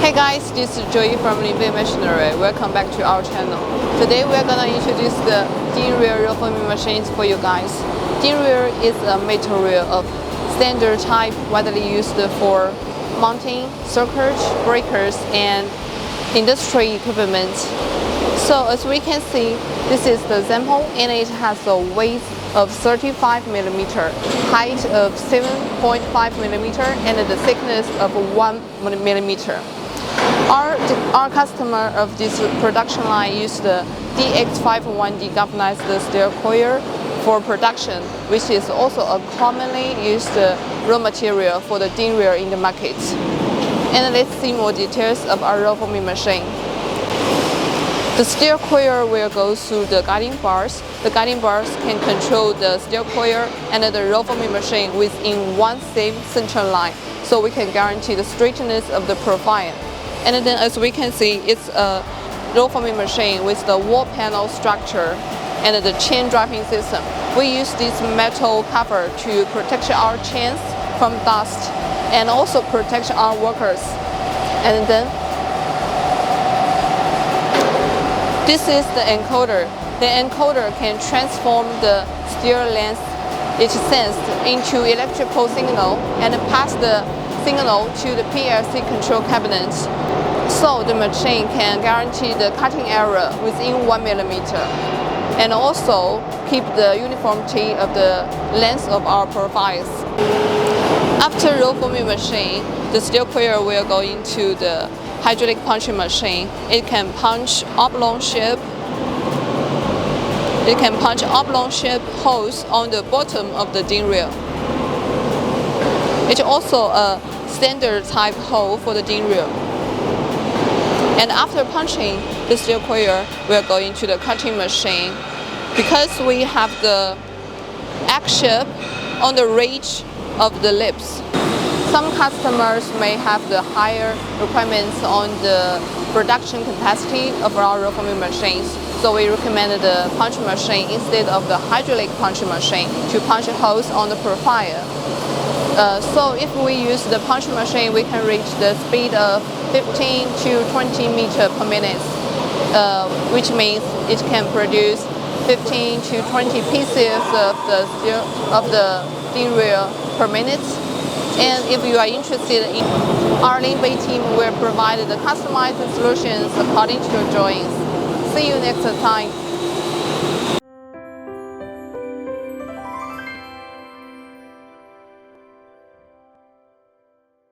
Hey guys, this is Joey from Linbay Machinery. Welcome back to our channel. Today we are going to introduce the Din reel roll forming machines for you guys. Din reel is a material of standard type widely used for mounting, circuit breakers, and industry equipment. So as we can see, this is the example, and it has a weight of 35 millimeter, height of 7.5 millimeter, and the thickness of 1 millimeter. Our customer of this production line used the DX51D galvanized steel coil for production, which is also a commonly used raw material for the din reel in the market. And let's see more details of our roll forming machine. The steel coil will go through the guiding bars. The guiding bars can control the steel coil and the roll forming machine within one same central line, so we can guarantee the straightness of the profile. And then as we can see, it's a roll forming machine with the wall panel structure and the chain driving system. We use this metal cover to protect our chains from dust and also protect our workers. And then this is the encoder. The encoder can transform the steel length it sends into electrical signal and pass the signal to the PLC control cabinet. So the machine can guarantee the cutting error within 1 millimeter and also keep the uniformity of the length of our profiles. After roll forming machine, the steel coil will go into the hydraulic punching machine. It can punch oblong shape. It can punch oblong shape holes on the bottom of the din reel. It's also a standard type hole for the din reel. And after punching, the steel coil will go into the cutting machine. Because we have the egg shape on the ridge of the lips, some customers may have the higher requirements on the production capacity of our roll forming machines. So we recommend the punching machine instead of the hydraulic punching machine to punch holes on the profile. So if we use the punching machine, we can reach the speed of 15 to 20 meters per minute, which means it can produce 15 to 20 pieces of the din reel per minute. And if you are interested in, our Linbay team will provide the customized solutions according to your drawings. See you next time.